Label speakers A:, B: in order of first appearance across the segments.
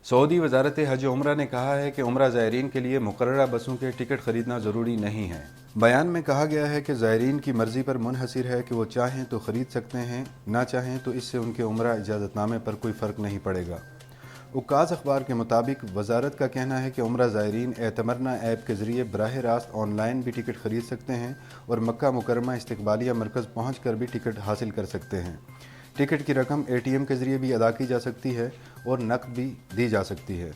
A: Saudi वजारत हज उम्रा ने कहा है कि उम्रा ज़ायरीन के लिए मुकर्ररा बसों के टिकट ख़रीदना ज़रूरी नहीं है। बयान में कहा गया है कि ज़ायरीन की मर्ज़ी पर मुनहसर है कि वो चाहें तो ख़रीद सकते हैं, ना चाहें तो इससे उनके उम्रा इजाज़तनामे पर कोई फ़र्क नहीं पड़ेगा। उक्काज़ अखबार के मुताबिक वजारत का कहना है कि उम्रा ज़ायरीन एतमरना ऐप के ज़रिए बराह रास्त ऑनलाइन भी टिकट ख़रीद सकते हैं और मक्का मुकर्रमा इस्तकबालिया मरकज़ पहुँच कर भी टिकट हासिल कर सकते हैं। टिकट की रकम ATM के ज़रिए भी अदा की जा सकती है और नकद भी दी जा सकती है।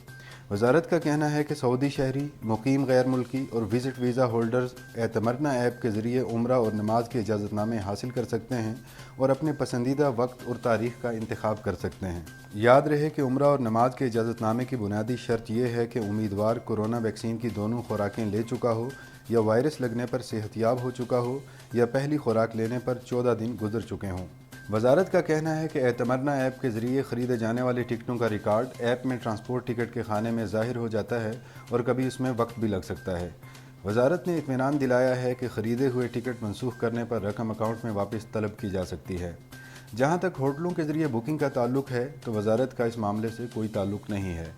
A: वजारत का कहना है कि सऊदी शहरी, मुकीम गैर मुल्की और विज़िट वीज़ा होल्डर्स एतमरना ऐप के ज़रिए उम्रा और नमाज के इजाज़तनामे हासिल कर सकते हैं और अपने पसंदीदा वक्त और तारीख़ का इंतखाब कर सकते हैं। याद रहे कि उम्रा और नमाज के इजाज़तनामे की बुनियादी शर्त यह है कि उम्मीदवार कोरोना वैक्सीन की दोनों खुराकें ले चुका हो या वायरस लगने पर सेहतियाब हो चुका हो या पहली खुराक लेने पर 14 दिन गुजर चुके हों। वजारत का कहना है कि एतमरना ऐप के ज़रिए ख़रीदे जाने वाले टिकटों का रिकॉर्ड ऐप में ट्रांसपोर्ट टिकट के खाने में ज़ाहिर हो जाता है और कभी उसमें वक्त भी लग सकता है। वजारत ने इत्मीनान दिलाया है कि ख़रीदे हुए टिकट मनसूख करने पर रकम अकाउंट में वापस तलब की जा सकती है। जहाँ तक होटलों के ज़रिए बुकिंग का ताल्लुक है तो वजारत का इस मामले से कोई ताल्लुक नहीं है।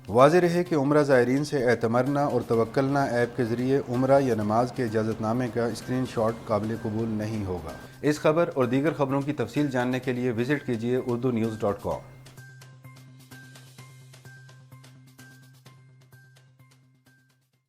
A: वाज़ेह रहे कि उम्रा ज़ायरीन से एतमरना और तवक्कलना ऐप के ज़रिए उम्रा या नमाज के इजाज़तनामे का स्क्रीन शॉट काबिल कबूल नहीं होगा। इस खबर और दीगर खबरों की तफसील जानने के लिए विज़िट कीजिए urdunews.com।